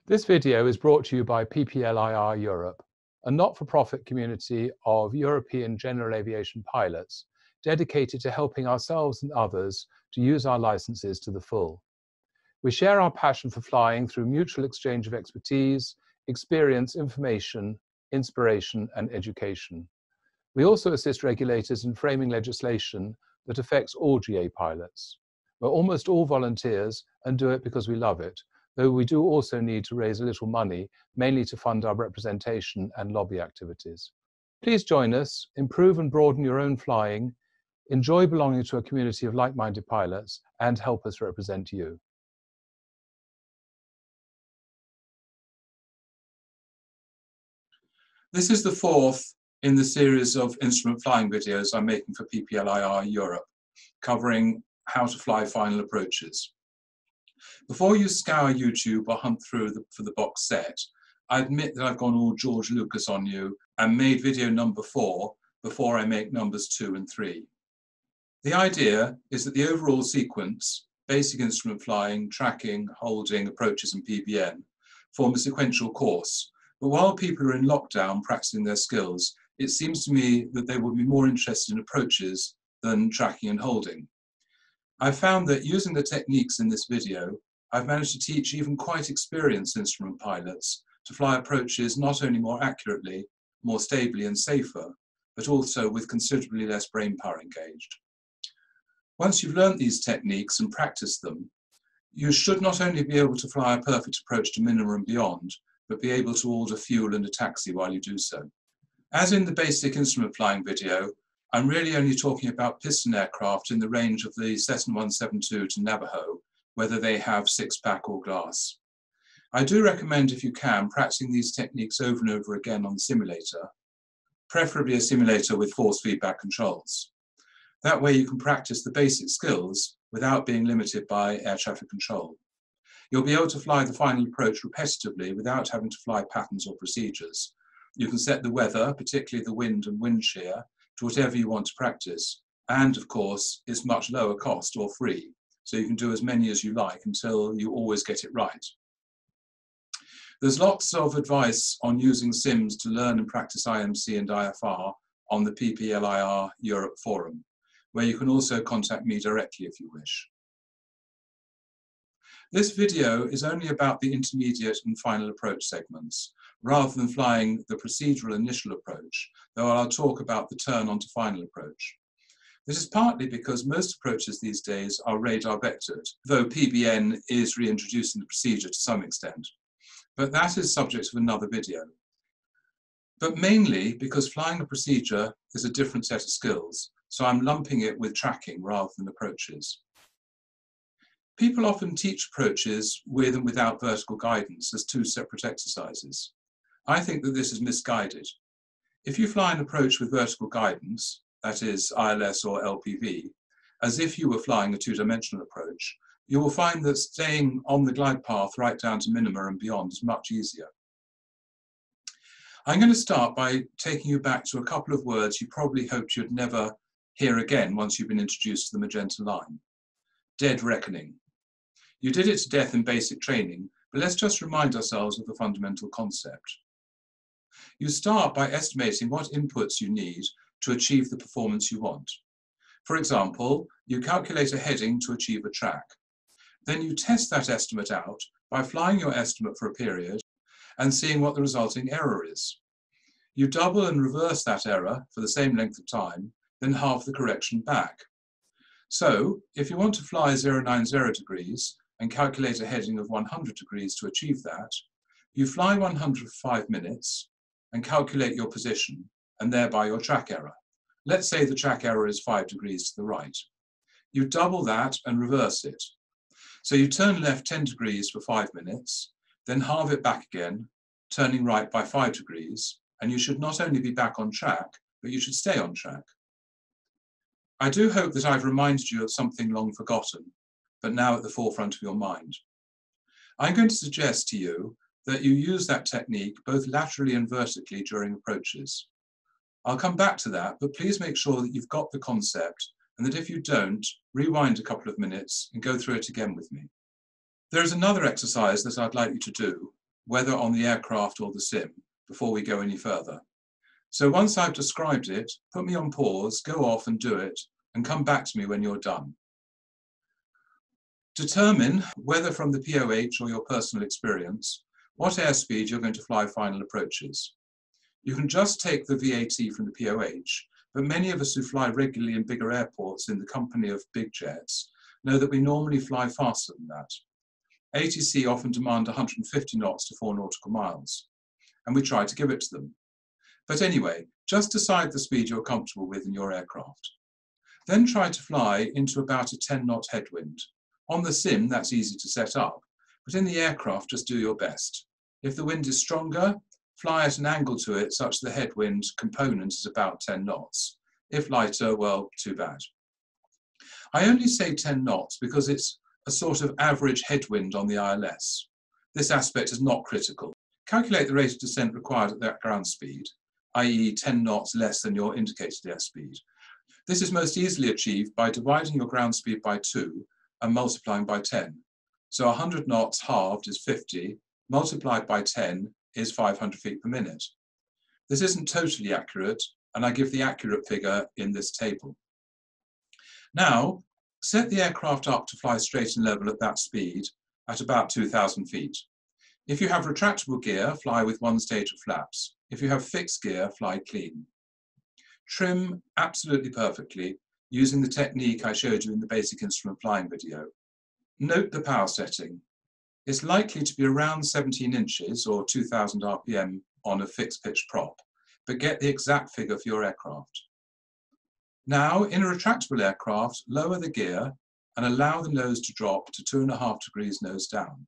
This video is brought to you by PPLIR Europe, a not-for-profit community of European general aviation pilots dedicated to helping ourselves and others to use our licenses to the full. We share our passion for flying through mutual exchange of expertise, experience, information, inspiration, and education. We also assist regulators in framing legislation that affects all GA pilots. We're almost all volunteers and do it because we love it, though we do also need to raise a little money, mainly to fund our representation and lobby activities. Please join us, improve and broaden your own flying, enjoy belonging to a community of like-minded pilots, and help us represent you. This is the fourth in the series of instrument flying videos I'm making for PPLIR Europe, covering how to fly final approaches. Before you scour YouTube or hunt through for the box set, I admit that I've gone all George Lucas on you and made video number 4 before I make numbers 2 and 3. The idea is that the overall sequence, basic instrument flying, tracking, holding, approaches and PBN, form a sequential course. But while people are in lockdown practicing their skills, it seems to me that they will be more interested in approaches than tracking and holding. I've found that using the techniques in this video, I've managed to teach even quite experienced instrument pilots to fly approaches not only more accurately, more stably and safer, but also with considerably less brain power engaged. Once you've learnt these techniques and practiced them, you should not only be able to fly a perfect approach to minimum and beyond, but be able to order fuel and a taxi while you do so. As in the basic instrument flying video, I'm really only talking about piston aircraft in the range of the Cessna 172 to Navajo, whether they have 6-pack or glass. I do recommend, if you can, practicing these techniques over and over again on the simulator, preferably a simulator with force feedback controls. That way you can practice the basic skills without being limited by air traffic control. You'll be able to fly the final approach repetitively without having to fly patterns or procedures. You can set the weather, particularly the wind and wind shear, to whatever you want to practice. And of course, it's much lower cost or free. So you can do as many as you like until you always get it right. There's lots of advice on using sims to learn and practice IMC and IFR on the PPLIR Europe forum, where you can also contact me directly if you wish. This video is only about the intermediate and final approach segments, rather than flying the procedural initial approach, though I'll talk about the turn onto final approach. This is partly because most approaches these days are radar vectored, though PBN is reintroducing the procedure to some extent. But that is subject of another video. But mainly because flying a procedure is a different set of skills, so I'm lumping it with tracking rather than approaches. People often teach approaches with and without vertical guidance as two separate exercises. I think that this is misguided. If you fly an approach with vertical guidance, that is ILS or LPV, as if you were flying a two-dimensional approach, you will find that staying on the glide path right down to minima and beyond is much easier. I'm going to start by taking you back to a couple of words you probably hoped you'd never hear again once you've been introduced to the magenta line. Dead reckoning. You did it to death in basic training, but let's just remind ourselves of the fundamental concept. You start by estimating what inputs you need to achieve the performance you want. For example, you calculate a heading to achieve a track. Then you test that estimate out by flying your estimate for a period and seeing what the resulting error is. You double and reverse that error for the same length of time, then halve the correction back. So, if you want to fly 090 degrees and calculate a heading of 100 degrees to achieve that, you fly 100 for 5 minutes and calculate your position and thereby your track error. Let's say the track error is 5 degrees to the right. You double that and reverse it. So you turn left 10 degrees for 5 minutes, then halve it back again, turning right by 5 degrees, and you should not only be back on track, but you should stay on track. I do hope that I've reminded you of something long forgotten, but now at the forefront of your mind. I'm going to suggest to you that you use that technique both laterally and vertically during approaches. I'll come back to that, but please make sure that you've got the concept, and that if you don't, rewind a couple of minutes and go through it again with me. There is another exercise that I'd like you to do, whether on the aircraft or the sim, before we go any further. So once I've described it, put me on pause, go off and do it, and come back to me when you're done. Determine whether from the POH or your personal experience, what airspeed you're going to fly final approaches. You can just take the VAT from the POH, but many of us who fly regularly in bigger airports in the company of big jets know that we normally fly faster than that. ATC often demand 150 knots to 4 nautical miles, and we try to give it to them. But anyway, just decide the speed you're comfortable with in your aircraft. Then try to fly into about a 10-knot headwind. On the sim, that's easy to set up, but in the aircraft, just do your best. If the wind is stronger, fly at an angle to it such the headwind component is about 10 knots. If lighter, well, too bad. I only say 10 knots because it's a sort of average headwind on the ILS. This aspect is not critical. Calculate the rate of descent required at that ground speed, i.e. 10 knots less than your indicated airspeed. This is most easily achieved by dividing your ground speed by 2 and multiplying by 10. So 100 knots halved is 50, multiplied by 10 is 500 feet per minute. This isn't totally accurate, and I give the accurate figure in this table. Now, set the aircraft up to fly straight and level at that speed at about 2,000 feet. If you have retractable gear, fly with 1 stage of flaps. If you have fixed gear, fly clean. Trim absolutely perfectly using the technique I showed you in the basic instrument flying video. Note the power setting. It's likely to be around 17 inches or 2000 RPM on a fixed pitch prop, but get the exact figure for your aircraft. Now, in a retractable aircraft, lower the gear and allow the nose to drop to 2.5 degrees nose down.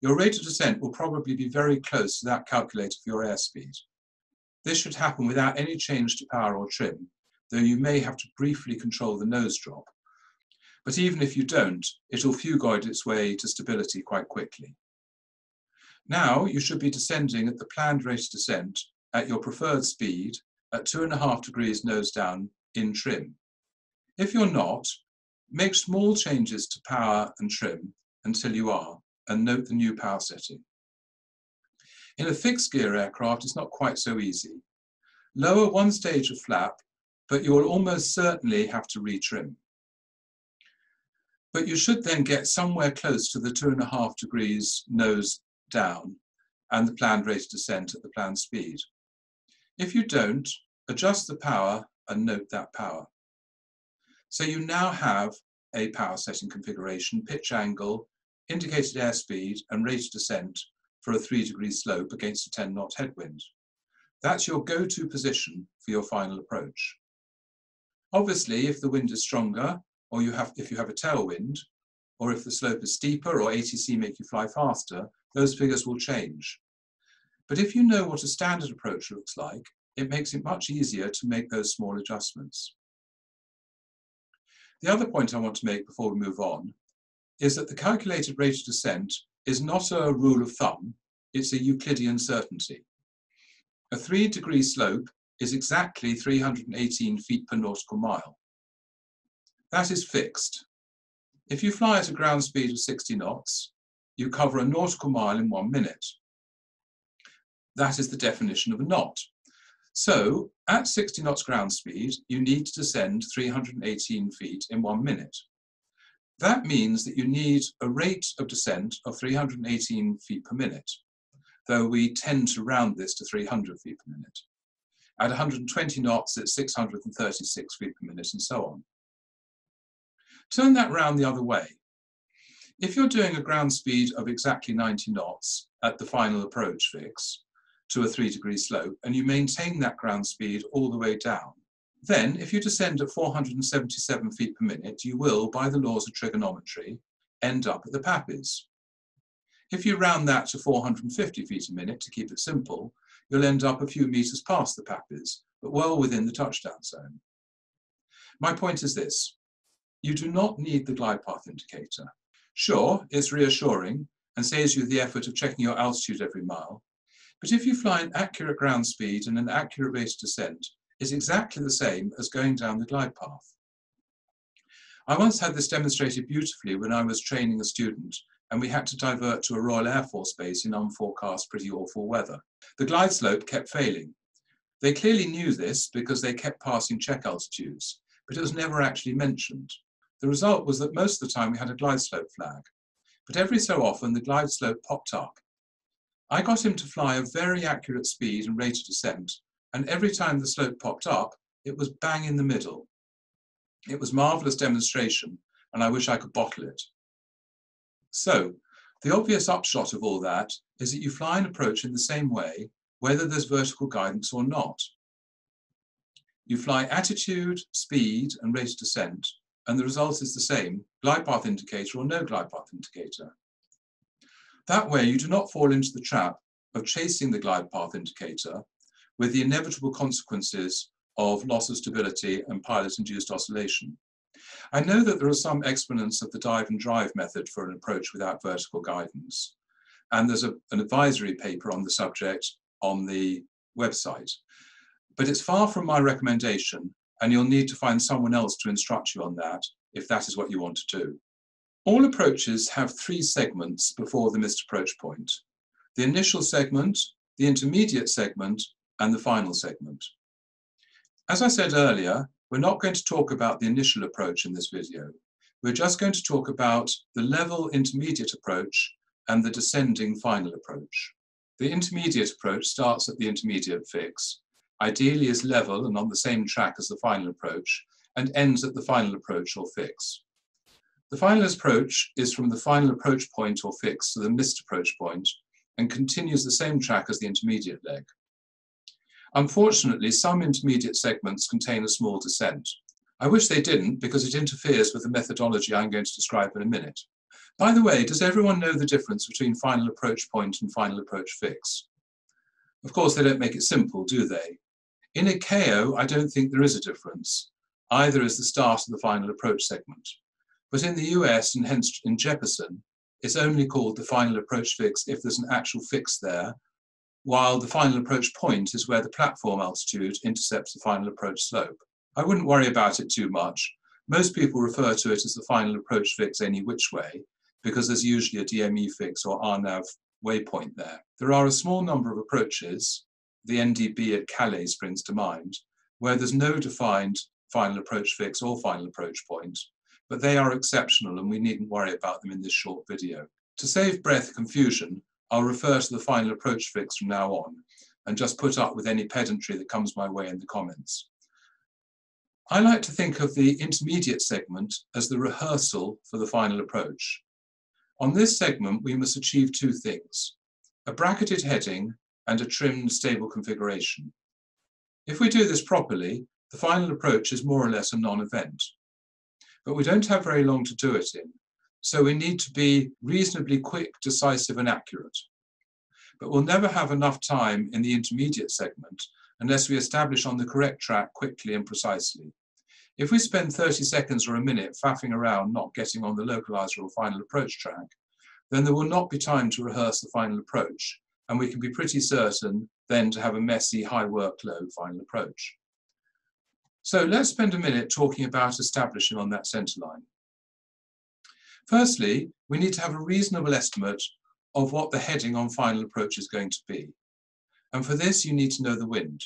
Your rate of descent will probably be very close to that calculated for your airspeed. This should happen without any change to power or trim, though you may have to briefly control the nose drop. But even if you don't, it'll phugoid its way to stability quite quickly. Now you should be descending at the planned rate of descent at your preferred speed at 2.5 degrees nose down in trim. If you're not, make small changes to power and trim until you are, and note the new power setting. In a fixed gear aircraft, it's not quite so easy. Lower 1 stage of flap, but you will almost certainly have to retrim. But you should then get somewhere close to the 2.5 degrees nose down and the planned rate of descent at the planned speed. If you don't, adjust the power and note that power. So you now have a power setting configuration, pitch angle, indicated airspeed and rate of descent for a 3-degree slope against a 10-knot headwind. That's your go-to position for your final approach. Obviously, if the wind is stronger, or if you have a tailwind, or if the slope is steeper or ATC make you fly faster, those figures will change. But if you know what a standard approach looks like, it makes it much easier to make those small adjustments. The other point I want to make before we move on is that the calculated rate of descent is not a rule of thumb, it's a Euclidean certainty. A 3-degree slope is exactly 318 feet per nautical mile. That is fixed. If you fly at a ground speed of 60 knots, you cover a nautical mile in 1 minute. That is the definition of a knot. So, at 60 knots ground speed, you need to descend 318 feet in 1 minute. That means that you need a rate of descent of 318 feet per minute, though we tend to round this to 300 feet per minute. At 120 knots, it's 636 feet per minute, and so on. Turn that round the other way. If you're doing a ground speed of exactly 90 knots at the final approach fix to a 3-degree slope, and you maintain that ground speed all the way down, then if you descend at 477 feet per minute, you will, by the laws of trigonometry, end up at the PAPIs. If you round that to 450 feet a minute to keep it simple, you'll end up a few meters past the PAPIs, but well within the touchdown zone. My point is this: you do not need the glide path indicator. Sure, it's reassuring and saves you the effort of checking your altitude every mile, but if you fly an accurate ground speed and an accurate rate of descent, it's exactly the same as going down the glide path. I once had this demonstrated beautifully when I was training a student and we had to divert to a Royal Air Force base in unforecast, pretty awful weather. The glide slope kept failing. They clearly knew this because they kept passing check altitudes, but it was never actually mentioned. The result was that most of the time we had a glide slope flag, but every so often the glide slope popped up. I got him to fly a very accurate speed and rate of descent, and every time the slope popped up, it was bang in the middle. It was marvelous demonstration, and I wish I could bottle it. So, the obvious upshot of all that is that you fly an approach in the same way, whether there's vertical guidance or not. You fly attitude, speed, and rate of descent, and the result is the same, glide path indicator or no glide path indicator. That way, you do not fall into the trap of chasing the glide path indicator with the inevitable consequences of loss of stability and pilot-induced oscillation. I know that there are some exponents of the dive and drive method for an approach without vertical guidance, and there's an advisory paper on the subject on the website. But it's far from my recommendation, and you'll need to find someone else to instruct you on that if that is what you want to do. All approaches have 3 segments before the missed approach point: the initial segment, the intermediate segment, and the final segment. As I said earlier, we're not going to talk about the initial approach in this video. We're just going to talk about the level intermediate approach and the descending final approach. The intermediate approach starts at the intermediate fix, ideally is level and on the same track as the final approach, and ends at the final approach or fix. The final approach is from the final approach point or fix to the missed approach point and continues the same track as the intermediate leg. Unfortunately, some intermediate segments contain a small descent. I wish they didn't, because it interferes with the methodology I'm going to describe in a minute. By the way, does everyone know the difference between final approach point and final approach fix? Of course, they don't make it simple, do they? In ICAO, I don't think there is a difference. Either is the start of the final approach segment. But in the US, and hence in Jeppesen, it's only called the final approach fix if there's an actual fix there, while the final approach point is where the platform altitude intercepts the final approach slope. I wouldn't worry about it too much. Most people refer to it as the final approach fix any which way, because there's usually a DME fix or RNAV waypoint there. There are a small number of approaches, the NDB at Calais springs to mind, where there's no defined final approach fix or final approach point, but they are exceptional and we needn't worry about them in this short video. To save breath and confusion, I'll refer to the final approach fix from now on and just put up with any pedantry that comes my way in the comments. I like to think of the intermediate segment as the rehearsal for the final approach. On this segment, we must achieve 2 things: a bracketed heading and a trimmed stable configuration. If we do this properly, the final approach is more or less a non-event. But we don't have very long to do it in, so we need to be reasonably quick, decisive, and accurate. But we'll never have enough time in the intermediate segment unless we establish on the correct track quickly and precisely. If we spend 30 seconds or a minute faffing around not getting on the localizer or final approach track, then there will not be time to rehearse the final approach, and we can be pretty certain then to have a messy, high workload final approach. So let's spend a minute talking about establishing on that centerline. Firstly, we need to have a reasonable estimate of what the heading on final approach is going to be. And for this, you need to know the wind.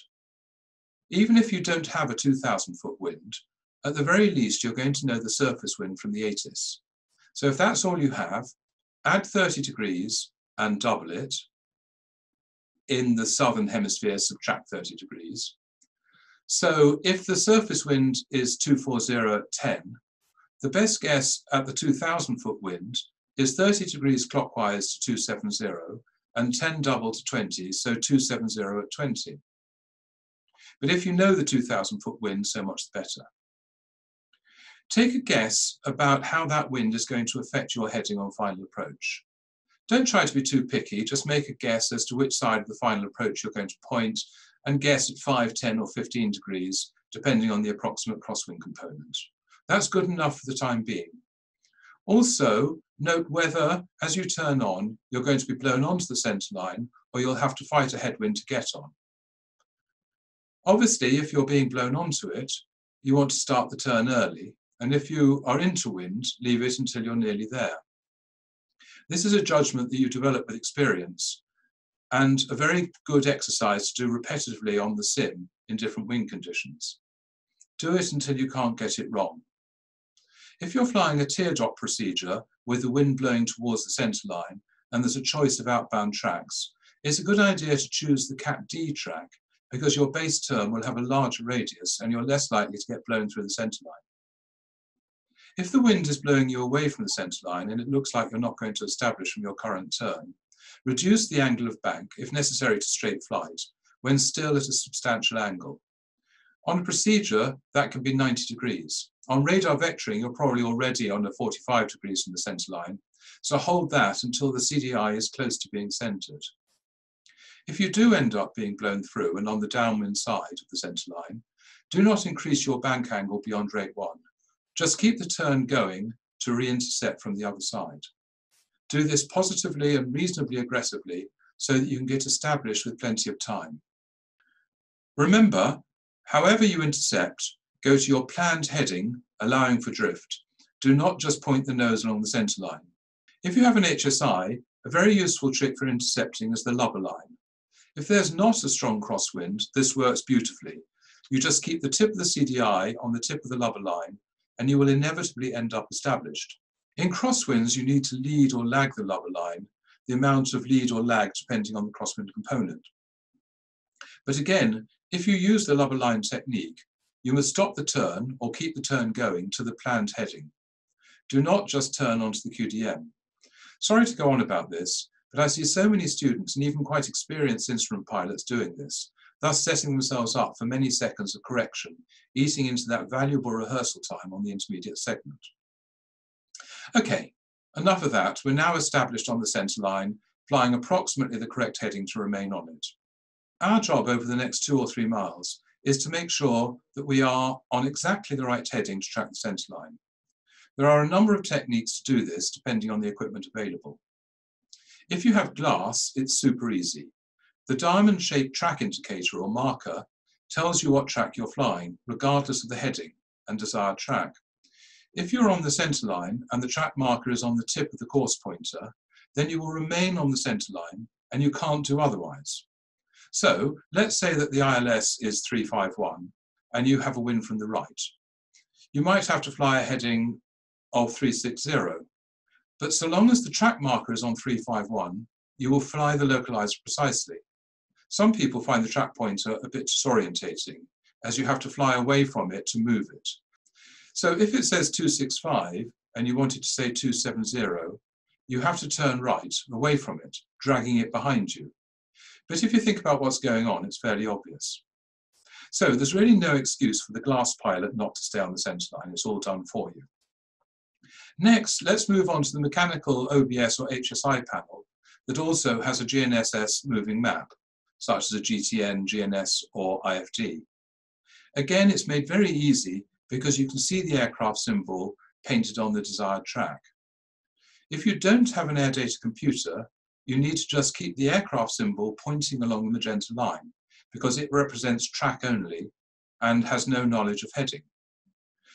Even if you don't have a 2,000-foot wind, at the very least, you're going to know the surface wind from the ATIS. So if that's all you have, add 30 degrees and double it. In the southern hemisphere, subtract 30 degrees. So if the surface wind is 240 at 10, the best guess at the 2,000-foot wind is 30 degrees clockwise to 270 and 10 double to 20, so 270 at 20. But if you know the 2,000-foot wind, so much the better. Take a guess about how that wind is going to affect your heading on final approach. Don't try to be too picky, just make a guess as to which side of the final approach you're going to point and guess at 5, 10 or 15 degrees, depending on the approximate crosswind component. That's good enough for the time being. Also, note whether, as you turn on, you're going to be blown onto the centerline or you'll have to fight a headwind to get on. Obviously, if you're being blown onto it, you want to start the turn early, and if you are into wind, leave it until you're nearly there. This is a judgment that you develop with experience and a very good exercise to do repetitively on the sim in different wind conditions. Do it until you can't get it wrong. If you're flying a teardrop procedure with the wind blowing towards the centre line and there's a choice of outbound tracks, it's a good idea to choose the Cat D track because your base term will have a larger radius and you're less likely to get blown through the centre line. If the wind is blowing you away from the centre line and it looks like you're not going to establish from your current turn, reduce the angle of bank, if necessary to straight flight, when still at a substantial angle. On a procedure, that can be 90 degrees. On radar vectoring, you're probably already on a 45 degrees from the centre line, so hold that until the CDI is close to being centred. If you do end up being blown through and on the downwind side of the centre line, do not increase your bank angle beyond rate 1. Just keep the turn going to re-intercept from the other side. Do this positively and reasonably aggressively so that you can get established with plenty of time. Remember, however you intercept, go to your planned heading, allowing for drift. Do not just point the nose along the centre line. If you have an HSI, a very useful trick for intercepting is the lubber line. If there's not a strong crosswind, this works beautifully. You just keep the tip of the CDI on the tip of the lubber line, and you will inevitably end up established. In crosswinds, you need to lead or lag the lubber line, the amount of lead or lag depending on the crosswind component. But again, if you use the lubber line technique, you must stop the turn or keep the turn going to the planned heading. Do not just turn onto the QDM. Sorry to go on about this, but I see so many students and even quite experienced instrument pilots doing this, thus setting themselves up for many seconds of correction, eating into that valuable rehearsal time on the intermediate segment. Okay, enough of that. We're now established on the centre line, flying approximately the correct heading to remain on it. Our job over the next 2 or 3 miles is to make sure that we are on exactly the right heading to track the centre line. There are a number of techniques to do this depending on the equipment available. If you have glass, it's super easy. The diamond-shaped track indicator or marker tells you what track you're flying, regardless of the heading and desired track. If you're on the centre line and the track marker is on the tip of the course pointer, then you will remain on the centre line and you can't do otherwise. So let's say that the ILS is 351 and you have a wind from the right. You might have to fly a heading of 360, but so long as the track marker is on 351, you will fly the localizer precisely. Some people find the track pointer a bit disorientating, as you have to fly away from it to move it. So if it says 265 and you want it to say 270, you have to turn right, away from it, dragging it behind you. But if you think about what's going on, it's fairly obvious. So there's really no excuse for the glass pilot not to stay on the centre line. It's all done for you. Next, let's move on to the mechanical OBS or HSI panel that also has a GNSS moving map, such as a GTN, GNS, or IFD. Again, it's made very easy because you can see the aircraft symbol painted on the desired track. If you don't have an air data computer, you need to just keep the aircraft symbol pointing along the magenta line because it represents track only and has no knowledge of heading.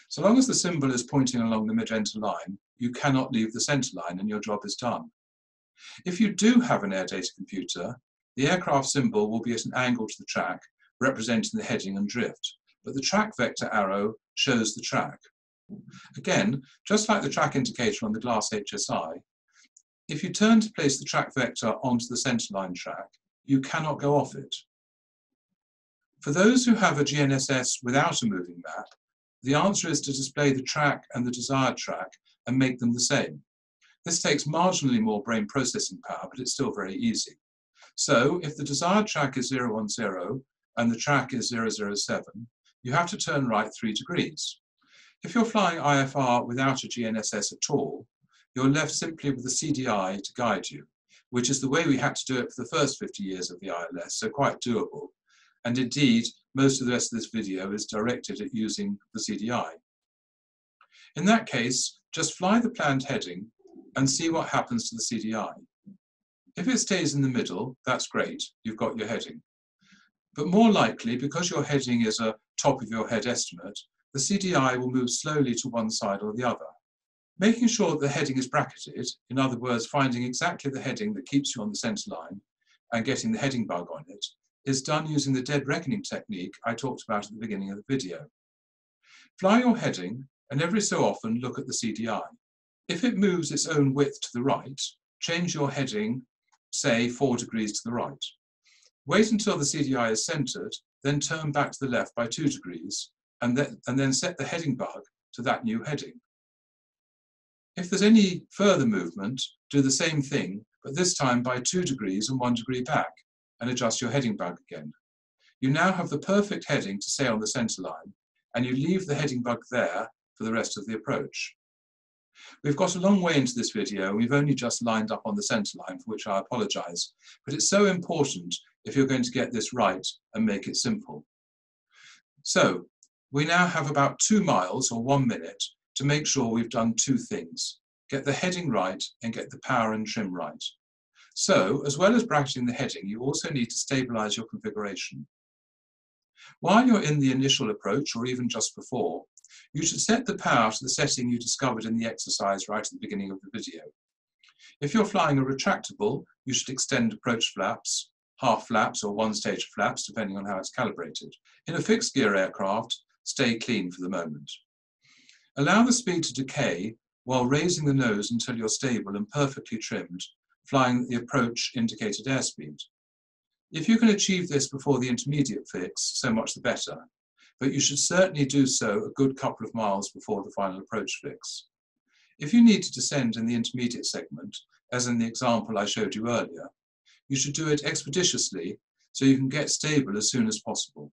So long as the symbol is pointing along the magenta line, you cannot leave the centre line and your job is done. If you do have an air data computer, the aircraft symbol will be at an angle to the track, representing the heading and drift, but the track vector arrow shows the track. Again, just like the track indicator on the glass HSI, if you turn to place the track vector onto the centre line track, you cannot go off it. For those who have a GNSS without a moving map, the answer is to display the track and the desired track and make them the same. This takes marginally more brain processing power, but it's still very easy. So if the desired track is 010 and the track is 007, you have to turn right 3 degrees. If you're flying IFR without a GNSS at all, you're left simply with the CDI to guide you, which is the way we had to do it for the first 50 years of the ILS, so quite doable. And indeed, most of the rest of this video is directed at using the CDI. In that case, just fly the planned heading and see what happens to the CDI. If it stays in the middle, that's great, you've got your heading. But more likely, because your heading is a top of your head estimate, the CDI will move slowly to one side or the other. Making sure that the heading is bracketed, in other words, finding exactly the heading that keeps you on the centre line and getting the heading bug on it, is done using the dead reckoning technique I talked about at the beginning of the video. Fly your heading and every so often look at the CDI. If it moves its own width to the right, change your heading, say 4 degrees to the right. Wait until the CDI is centred, then turn back to the left by 2 degrees, and then set the heading bug to that new heading. If there's any further movement, do the same thing, but this time by 2 degrees and 1 degree back, and adjust your heading bug again. You now have the perfect heading to stay on the centre line, and you leave the heading bug there for the rest of the approach. We've got a long way into this video, and we've only just lined up on the centre line, for which I apologise, but it's so important if you're going to get this right and make it simple. So, we now have about 2 miles or 1 minute to make sure we've done 2 things: get the heading right and get the power and trim right. So, as well as bracketing the heading, you also need to stabilise your configuration. While you're in the initial approach, or even just before, you should set the power to the setting you discovered in the exercise right at the beginning of the video. If you're flying a retractable, you should extend approach flaps, half flaps or 1 stage of flaps, depending on how it's calibrated. In a fixed gear aircraft, stay clean for the moment. Allow the speed to decay while raising the nose until you're stable and perfectly trimmed, flying the approach indicated airspeed. If you can achieve this before the intermediate fix, so much the better, but you should certainly do so a good couple of miles before the final approach fix. If you need to descend in the intermediate segment, as in the example I showed you earlier, you should do it expeditiously so you can get stable as soon as possible.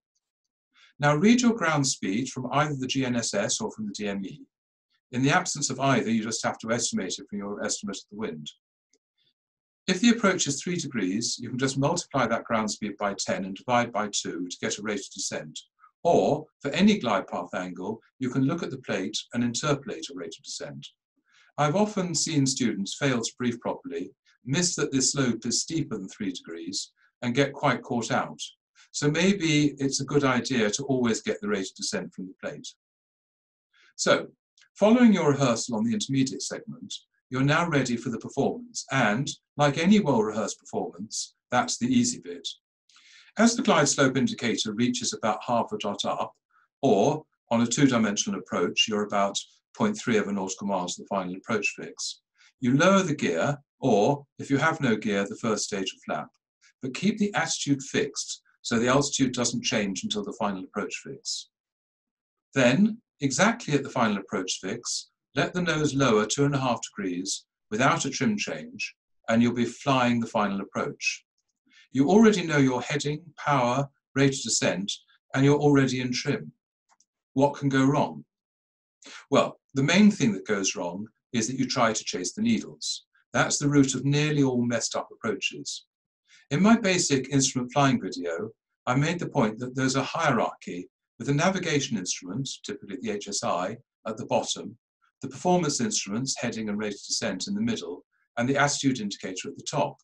Now read your ground speed from either the GNSS or from the DME. In the absence of either, you just have to estimate it from your estimate of the wind. If the approach is 3 degrees, you can just multiply that ground speed by 10 and divide by 2 to get a rate of descent. Or, for any glide path angle, you can look at the plate and interpolate a rate of descent. I've often seen students fail to brief properly, miss that this slope is steeper than 3 degrees, and get quite caught out. So maybe it's a good idea to always get the rate of descent from the plate. So, following your rehearsal on the intermediate segment, you're now ready for the performance, and, like any well-rehearsed performance, that's the easy bit. As the glide slope indicator reaches about half a dot up, or, on a 2-dimensional approach, you're about 0.3 of a nautical mile to the final approach fix, you lower the gear, or, if you have no gear, the first stage of flap, but keep the attitude fixed so the altitude doesn't change until the final approach fix. Then, exactly at the final approach fix, let the nose lower 2.5 degrees without a trim change, and you'll be flying the final approach. You already know your heading, power, rate of descent, and you're already in trim. What can go wrong? Well, the main thing that goes wrong is that you try to chase the needles. That's the root of nearly all messed up approaches. In my basic instrument flying video, I made the point that there's a hierarchy with the navigation instrument, typically the HSI, at the bottom, the performance instruments, heading and rate of descent, in the middle, and the attitude indicator at the top.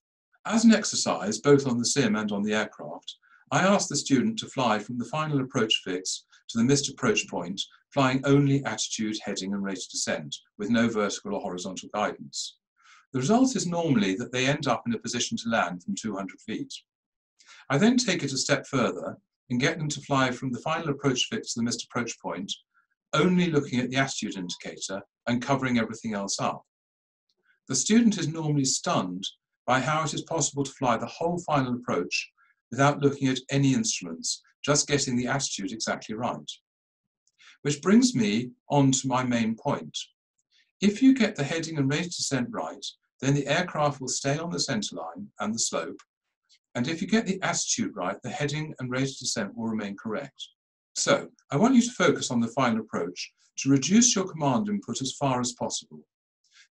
As an exercise, both on the sim and on the aircraft, I asked the student to fly from the final approach fix to the missed approach point, flying only attitude, heading and rate of descent, with no vertical or horizontal guidance. The result is normally that they end up in a position to land from 200 feet. I then take it a step further and get them to fly from the final approach fix to the missed approach point, only looking at the attitude indicator and covering everything else up. The student is normally stunned by how it is possible to fly the whole final approach without looking at any instruments, just getting the attitude exactly right. Which brings me on to my main point. If you get the heading and rate of descent right, then the aircraft will stay on the centre line and the slope, and if you get the attitude right, the heading and rate of descent will remain correct. So, I want you to focus on the final approach to reduce your command input as far as possible.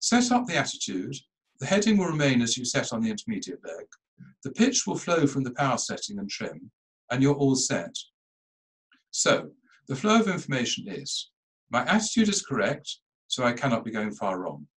Set up the attitude, the heading will remain as you set on the intermediate leg, the pitch will flow from the power setting and trim, and you're all set. So, the flow of information is, my attitude is correct, so I cannot be going far wrong.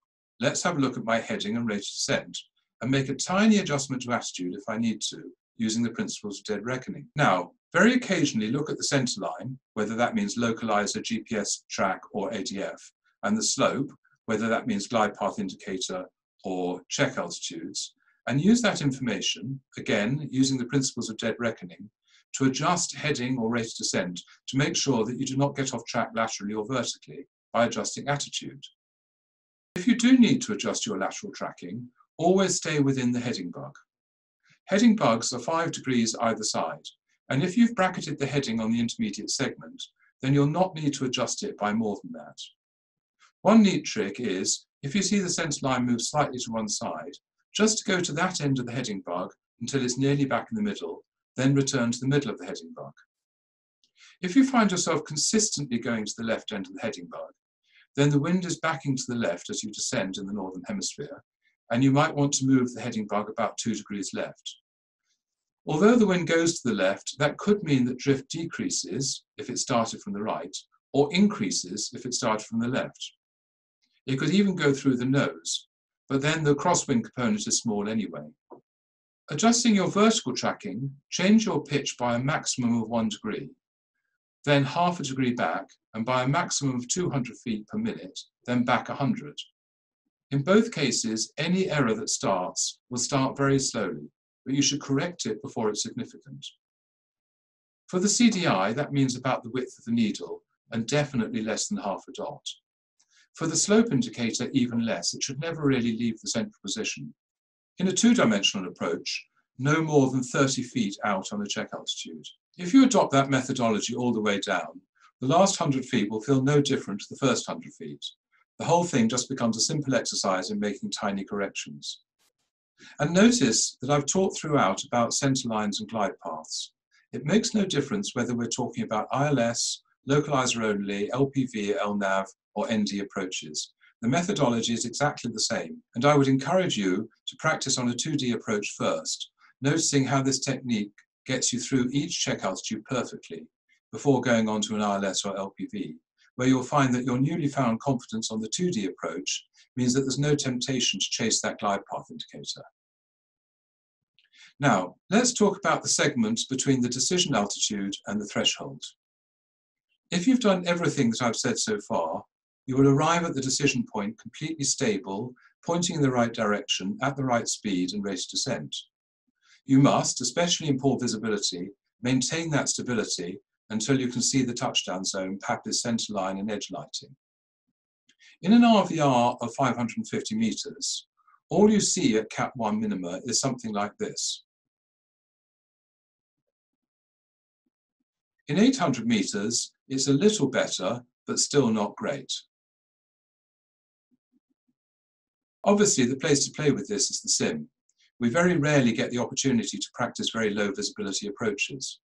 Let's have a look at my heading and rate of descent, and make a tiny adjustment to attitude if I need to, using the principles of dead reckoning. Now, very occasionally look at the centre line, whether that means localizer, GPS track, or ADF, and the slope, whether that means glide path indicator or check altitudes, and use that information, again, using the principles of dead reckoning, to adjust heading or rate of descent to make sure that you do not get off track laterally or vertically by adjusting attitude. If you do need to adjust your lateral tracking, always stay within the heading bug. Heading bugs are 5 degrees either side, and if you've bracketed the heading on the intermediate segment, then you'll not need to adjust it by more than that. One neat trick is, if you see the centre line move slightly to one side, just to go to that end of the heading bug until it's nearly back in the middle, then return to the middle of the heading bug. If you find yourself consistently going to the left end of the heading bug, then the wind is backing to the left as you descend in the northern hemisphere, and you might want to move the heading bug about 2 degrees left. Although the wind goes to the left, that could mean that drift decreases if it started from the right, or increases if it started from the left. It could even go through the nose, but then the crosswind component is small anyway. Adjusting your vertical tracking, change your pitch by a maximum of 1 degree, then half a degree back, and by a maximum of 200 feet per minute, then back 100. In both cases, any error that starts will start very slowly, but you should correct it before it's significant. For the CDI, that means about the width of the needle, and definitely less than half a dot. For the slope indicator, even less. It should never really leave the central position. In a two-dimensional approach, no more than 30 feet out on a check altitude. If you adopt that methodology all the way down, the last 100 feet will feel no different to the first 100 feet. The whole thing just becomes a simple exercise in making tiny corrections. And notice that I've talked throughout about centre lines and glide paths. It makes no difference whether we're talking about ILS, localizer only, LPV, LNAV, or ND approaches. The methodology is exactly the same, and I would encourage you to practice on a 2D approach first, noticing how this technique gets you through each check altitude perfectly before going on to an ILS or LPV, where you'll find that your newly found confidence on the 2D approach means that there's no temptation to chase that glide path indicator. Now, let's talk about the segment between the decision altitude and the threshold. If you've done everything that I've said so far, you will arrive at the decision point completely stable, pointing in the right direction, at the right speed and rate of descent. You must, especially in poor visibility, maintain that stability until you can see the touchdown zone, PAPIS centerline and edge lighting. In an RVR of 550 meters, all you see at Cat 1 minima is something like this. In 800 meters, it's a little better, but still not great. Obviously, the place to play with this is the sim. We very rarely get the opportunity to practice very low visibility approaches.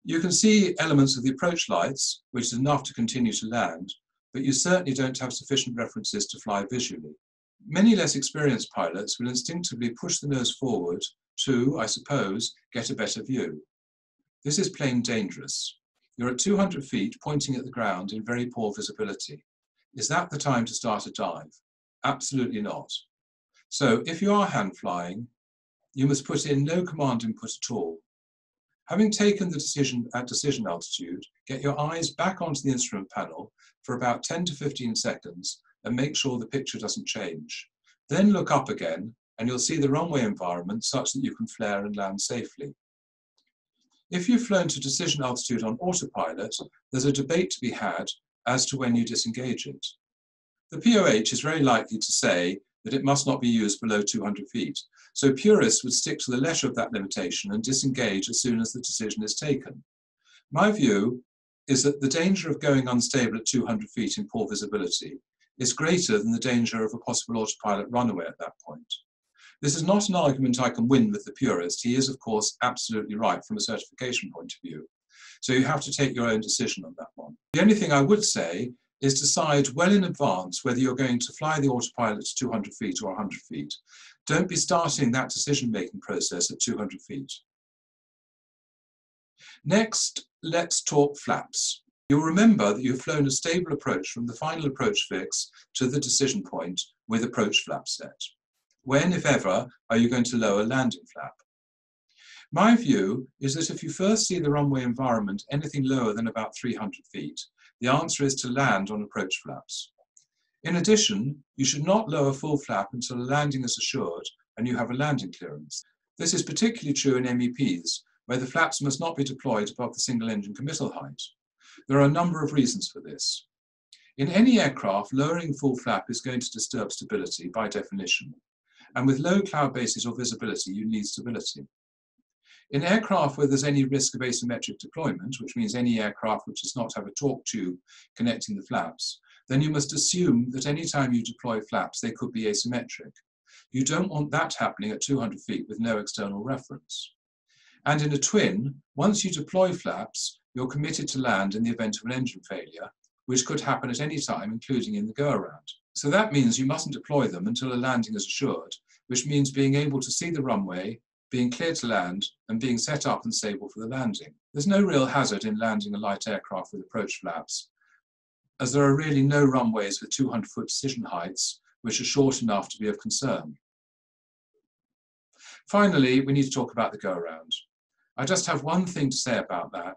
You can see elements of the approach lights, which is enough to continue to land, but you certainly don't have sufficient references to fly visually. Many less experienced pilots will instinctively push the nose forward to, I suppose, get a better view. This is plain dangerous. You're at 200 feet pointing at the ground in very poor visibility. Is that the time to start a dive? Absolutely not. So if you are hand flying, you must put in no command input at all. Having taken the decision at decision altitude, get your eyes back onto the instrument panel for about 10 to 15 seconds and make sure the picture doesn't change. Then look up again and you'll see the runway environment such that you can flare and land safely. If you've flown to decision altitude on autopilot, there's a debate to be had as to when you disengage it. The POH is very likely to say that it must not be used below 200 feet. So purists would stick to the letter of that limitation and disengage as soon as the decision is taken. My view is that the danger of going unstable at 200 feet in poor visibility is greater than the danger of a possible autopilot runaway at that point. This is not an argument I can win with the purist. He is, of course, absolutely right from a certification point of view. So you have to take your own decision on that one. The only thing I would say is decide well in advance whether you're going to fly the autopilot to 200 feet or 100 feet. Don't be starting that decision-making process at 200 feet. Next, let's talk flaps. You'll remember that you've flown a stable approach from the final approach fix to the decision point with approach flap set. When, if ever, are you going to lower landing flap? My view is that if you first see the runway environment anything lower than about 300 feet, the answer is to land on approach flaps. In addition, you should not lower full flap until a landing is assured and you have a landing clearance. This is particularly true in MEPs, where the flaps must not be deployed above the single engine committal height. There are a number of reasons for this. In any aircraft, lowering full flap is going to disturb stability by definition, and with low cloud bases or visibility, you need stability. In aircraft where there's any risk of asymmetric deployment, which means any aircraft which does not have a torque tube connecting the flaps, then you must assume that any time you deploy flaps, they could be asymmetric. You don't want that happening at 200 feet with no external reference. And in a twin, once you deploy flaps, you're committed to land in the event of an engine failure, which could happen at any time, including in the go-around. So that means you mustn't deploy them until a landing is assured, which means being able to see the runway, being cleared to land, and being set up and stable for the landing. There's no real hazard in landing a light aircraft with approach flaps, as there are really no runways with 200-foot decision heights, which are short enough to be of concern. Finally, we need to talk about the go-around. I just have one thing to say about that,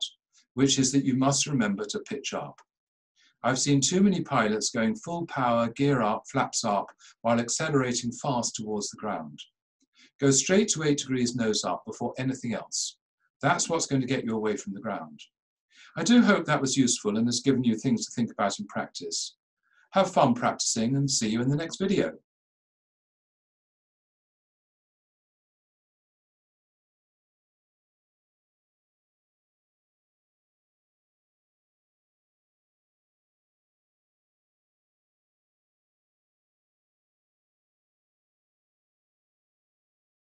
which is that you must remember to pitch up. I've seen too many pilots going full power, gear up, flaps up, while accelerating fast towards the ground. Go straight to 8 degrees nose up before anything else. That's what's going to get you away from the ground. I do hope that was useful and has given you things to think about in practice. Have fun practicing and see you in the next video.